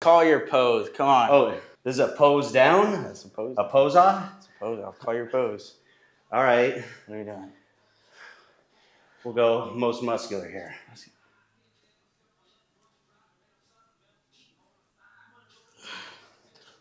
call your pose. Come on. Oh, this is a pose down? That's a pose. A pose off? That's a pose off. Call your pose. All right. What are you doing? We'll go most muscular here.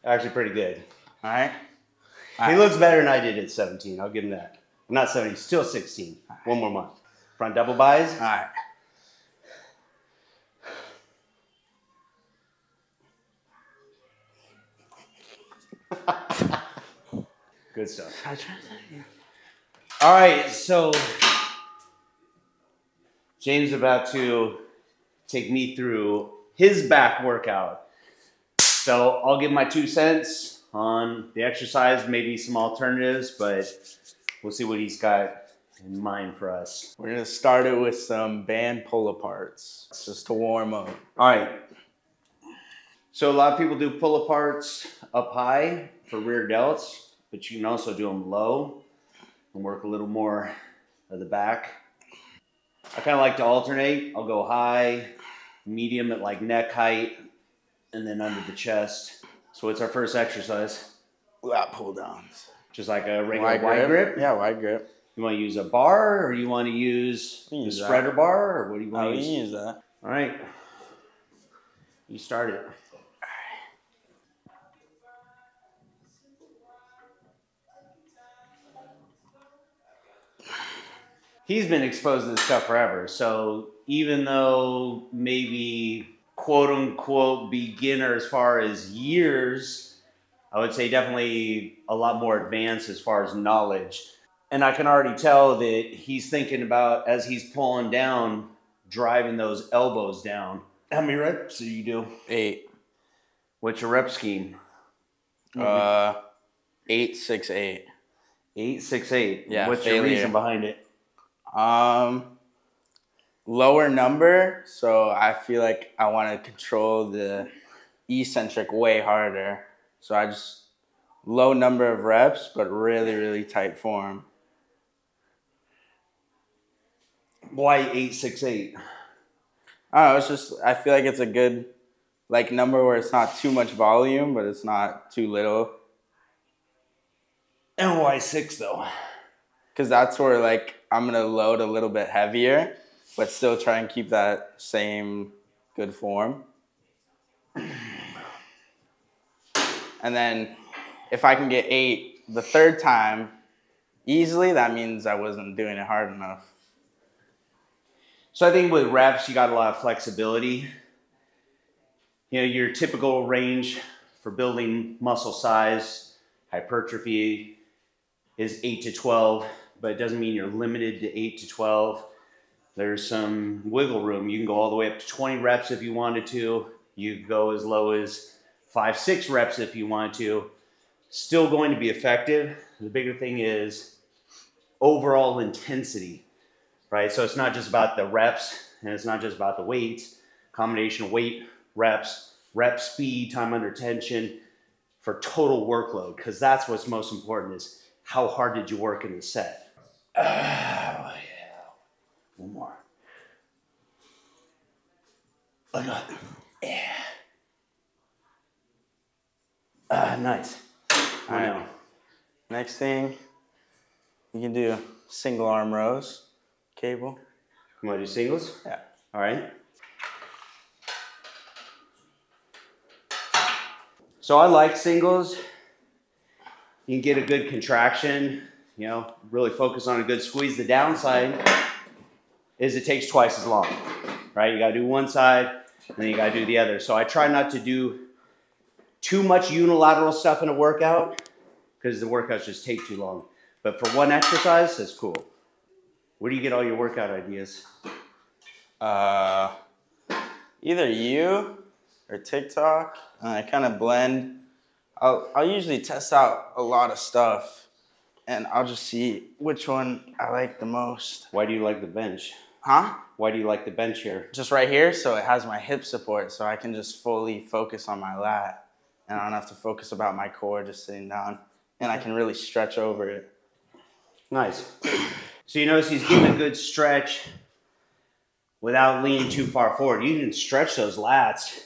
Actually pretty good. All right. He looks better than I did at 17. I'll give him that. Not 17, still 16. One more month. Front double buys. All right. Good stuff. All right, so James is about to take me through his back workout. So I'll give my 2 cents on the exercise, maybe some alternatives, but we'll see what he's got in mind for us. We're gonna start it with some band pull-aparts, just to warm up. All right. So a lot of people do pull-aparts up high for rear delts, but you can also do them low and work a little more of the back. I kind of like to alternate. I'll go high, medium at like neck height, and then under the chest. So what's our first exercise? Lat pull downs. Just like a regular wide grip? Yeah, wide grip. You want to use a bar, or you want to use the spreader bar, or what do you want to use? Use that. All right. You start it. He's been exposed to this stuff forever, so even though maybe quote unquote beginner as far as years, I would say definitely a lot more advanced as far as knowledge. And I can already tell that he's thinking about, as he's pulling down, driving those elbows down. How many reps do you do? 8. What's your rep scheme? 8, 6, 8. 8, 6, 8. Yeah. What's your reason behind it? Lower number, so I feel like I want to control the eccentric way harder. So I just low number of reps, but really, really tight form. Why 8, 6, 8? I don't know, it's just, I feel like it's a good like number where it's not too much volume, but it's not too little. And why 6 though? Because that's where like I'm gonna load a little bit heavier, but still try and keep that same good form. And then if I can get 8 the third time easily, that means I wasn't doing it hard enough. So I think with reps, you got a lot of flexibility. You know, your typical range for building muscle size, hypertrophy is 8 to 12, but it doesn't mean you're limited to 8 to 12. There's some wiggle room. You can go all the way up to 20 reps if you wanted to. You could go as low as 5, 6 reps if you wanted to. Still going to be effective. The bigger thing is overall intensity, right? So it's not just about the reps, and it's not just about the weights. Combination of weight, reps, rep speed, time under tension for total workload, because that's what's most important is how hard did you work in the set? Oh, yeah. One more. Look at that. Yeah. Nice. All right. Next thing, you can do single arm rows, cable. You want to do singles? Yeah. All right. So I like singles. You can get a good contraction, you know, really focus on a good squeeze. The downside is it takes twice as long, right? You got to do one side, and then you got to do the other. So I try not to do too much unilateral stuff in a workout because the workouts just take too long. But for one exercise, that's cool. Where do you get all your workout ideas? Either you or TikTok. I kind of blend. I'll usually test out a lot of stuff, and I'll just see which one I like the most. Why do you like the bench? Huh? Why do you like the bench here? Just right here, so it has my hip support, so I can just fully focus on my lat, and I don't have to focus about my core just sitting down, and I can really stretch over it. Nice. So you notice he's getting a good stretch without leaning too far forward. You can stretch those lats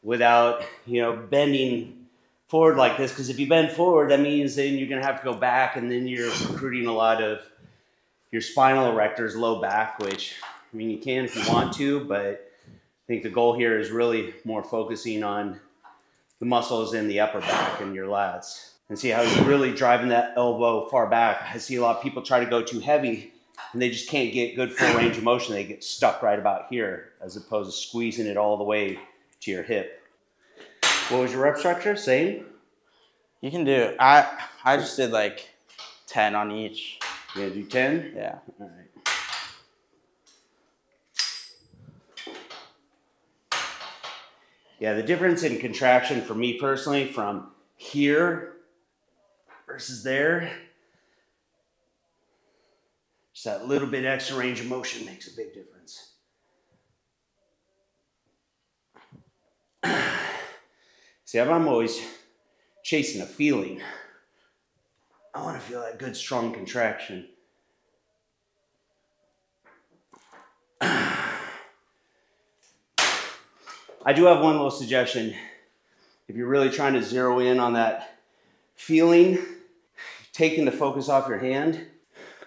without, bending forward like this. Because if you bend forward, that means then you're gonna have to go back, and then you're recruiting a lot of your spinal erectors, low back, which, I mean, you can if you want to, but I think the goal here is really more focusing on the muscles in the upper back and your lats. And see how you're really driving that elbow far back. I see a lot of people try to go too heavy and they just can't get good full range of motion. They get stuck right about here as opposed to squeezing it all the way to your hip. What was your rep structure? Same? You can do, I just did like 10 on each. You gonna do 10? Yeah. All right. Yeah, the difference in contraction for me personally from here versus there, just that little bit extra range of motion makes a big difference. See, I'm always chasing a feeling. I want to feel that good, strong contraction. I do have one little suggestion. If you're really trying to zero in on that feeling, taking the focus off your hand,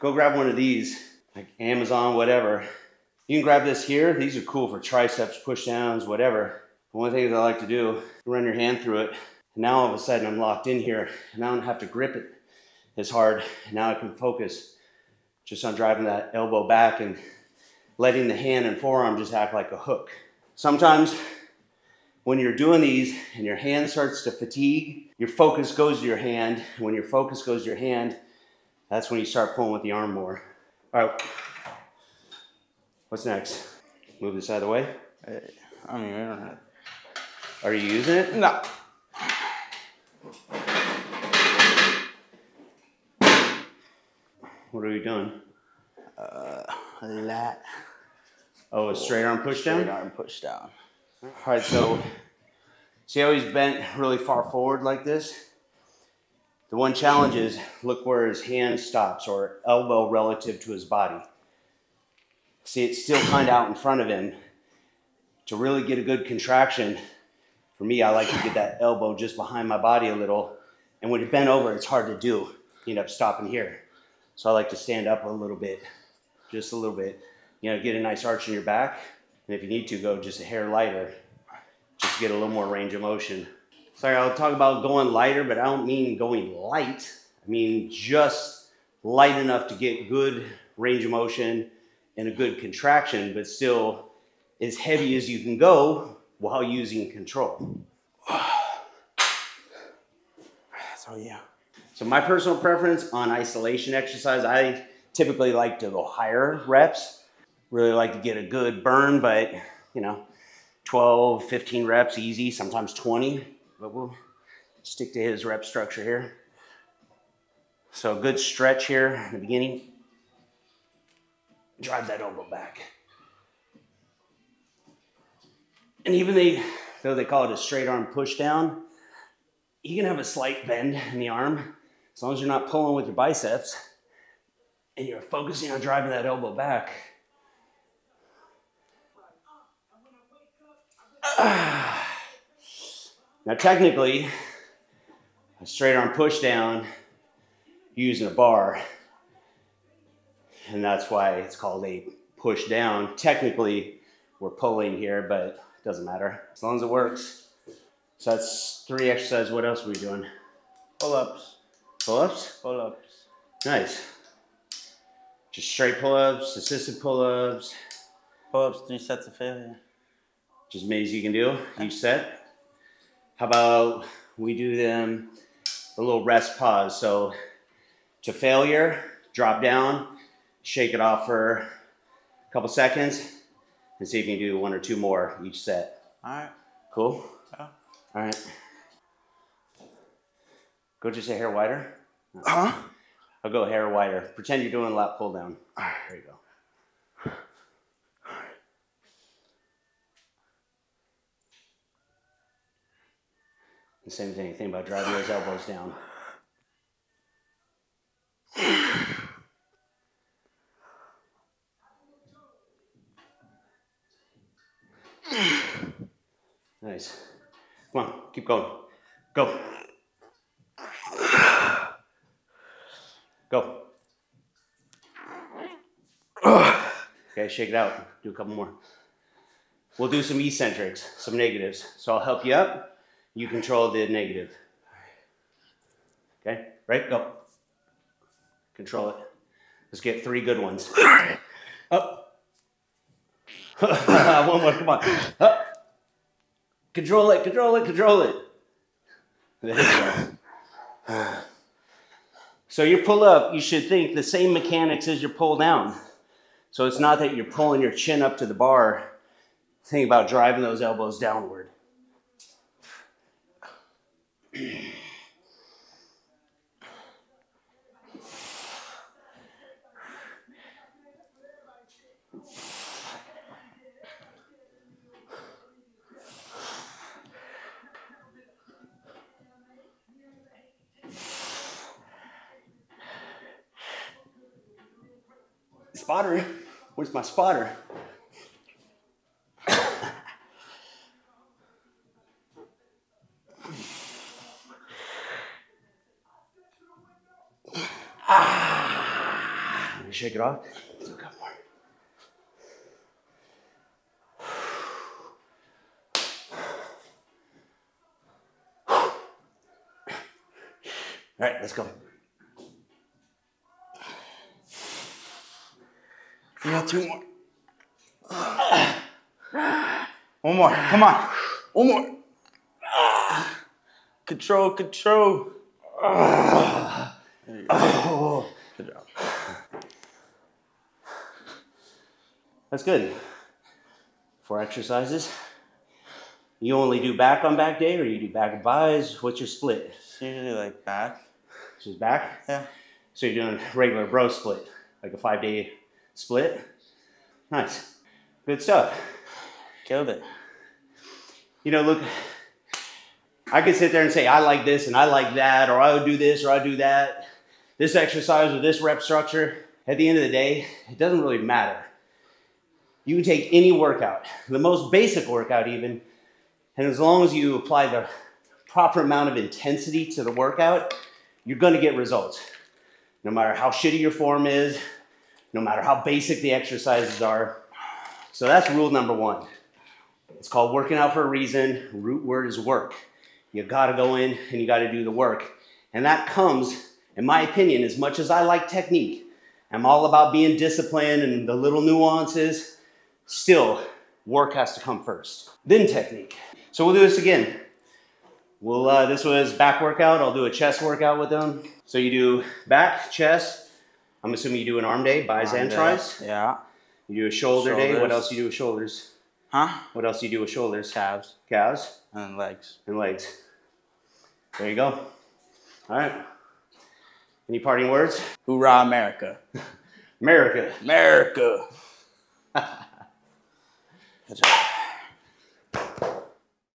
go grab one of these, like Amazon, whatever. You can grab this here. These are cool for triceps, push downs, whatever. One thing that I like to do, run your hand through it. And now all of a sudden I'm locked in here and I don't have to grip it as hard. And now I can focus just on driving that elbow back and letting the hand and forearm just act like a hook. Sometimes when you're doing these and your hand starts to fatigue, your focus goes to your hand. And when your focus goes to your hand, that's when you start pulling with the arm more. All right, what's next? Move this out of the way. I mean, I don't know. Are you using it? No. What are we doing? A lat. Oh, a straight arm push down? Straight arm push down. All right, so see how he's bent really far forward like this? The one challenge is look where his hand stops or elbow relative to his body. See, it's still kind of out in front of him. To really get a good contraction, for me, I like to get that elbow just behind my body a little. And when you bend over, it's hard to do. You end up stopping here. So I like to stand up a little bit, just a little bit. Get a nice arch in your back. And if you need to, go just a hair lighter, just to get a little more range of motion. Sorry, I'll talk about going lighter, but I don't mean going light. I mean just light enough to get good range of motion and a good contraction, but still as heavy as you can go while using control. That's all you. So my personal preference on isolation exercise, I typically like to go higher reps. Really like to get a good burn, but 12, 15 reps easy, sometimes 20, but we'll stick to his rep structure here. So a good stretch here in the beginning. Drive that elbow back. And even though they call it a straight arm push down, you can have a slight bend in the arm as long as you're not pulling with your biceps and you're focusing on driving that elbow back. Now technically, a straight arm push down using a bar, and that's why it's called a push down. Technically, we're pulling here, but it doesn't matter as long as it works. So that's 3 exercises. What else are we doing? Pull-ups. Pull-ups? Pull-ups. Nice. Just straight pull-ups, assisted pull-ups. Pull-ups, 3 sets of failure. Just as many as you can do each set. How about we do them a little rest pause? So to failure, drop down, shake it off for a couple seconds, and see if you can do 1 or 2 more each set. All right. Cool? Yeah. All right. Go just a hair wider. Huh? I'll go hair wider. Pretend you're doing a lat pull down. All right. There you go. The same thing. Think about driving those elbows down. Nice. Come on, keep going. Go. Go. Okay, shake it out. Do a couple more. We'll do some eccentrics, some negatives. So I'll help you up. You control the negative. Okay, right? Go. Control it. Let's get 3 good ones. Up. One more, come on. Up. Control it, control it, control it. There you go. So your pull up, you should think the same mechanics as your pull down. So it's not that you're pulling your chin up to the bar. Think about driving those elbows downward. Spotter? Where's my spotter? Let me shake it off. Let's do a couple more. All right, let's go. You got 2 more. One more. Come on. One more. Control, control. There you go. Good job. That's good. 4 exercises. You only do back on back day or you do back and buys? What's your split? It's usually like back. Just back? Yeah. So you're doing regular bro split, like a 5-day split? Nice. Good stuff. Killed it. You know, look, I could sit there and say, I like this and I like that, or I would do this or I would do that. This exercise or this rep structure, at the end of the day, it doesn't really matter. You can take any workout, the most basic workout even, and as long as you apply the proper amount of intensity to the workout, you're gonna get results. No matter how shitty your form is, no matter how basic the exercises are. So that's rule number 1. It's called working out for a reason. Root word is work. You gotta go in and you gotta do the work. And that comes, in my opinion, as much as I like technique, I'm all about being disciplined and the little nuances, still, work has to come first, then technique. So we'll do this again. This was back workout. I'll do a chest workout with them. So you do back, chest. I'm assuming you do an arm day, bis and tris. Yeah. You do a shoulder day. What Shoulders. else do you do with shoulders? Huh? What else do you do with shoulders? Calves. Calves. And legs. And legs. There you go. All right. Any parting words? Hoorah, America. America. America. Good job.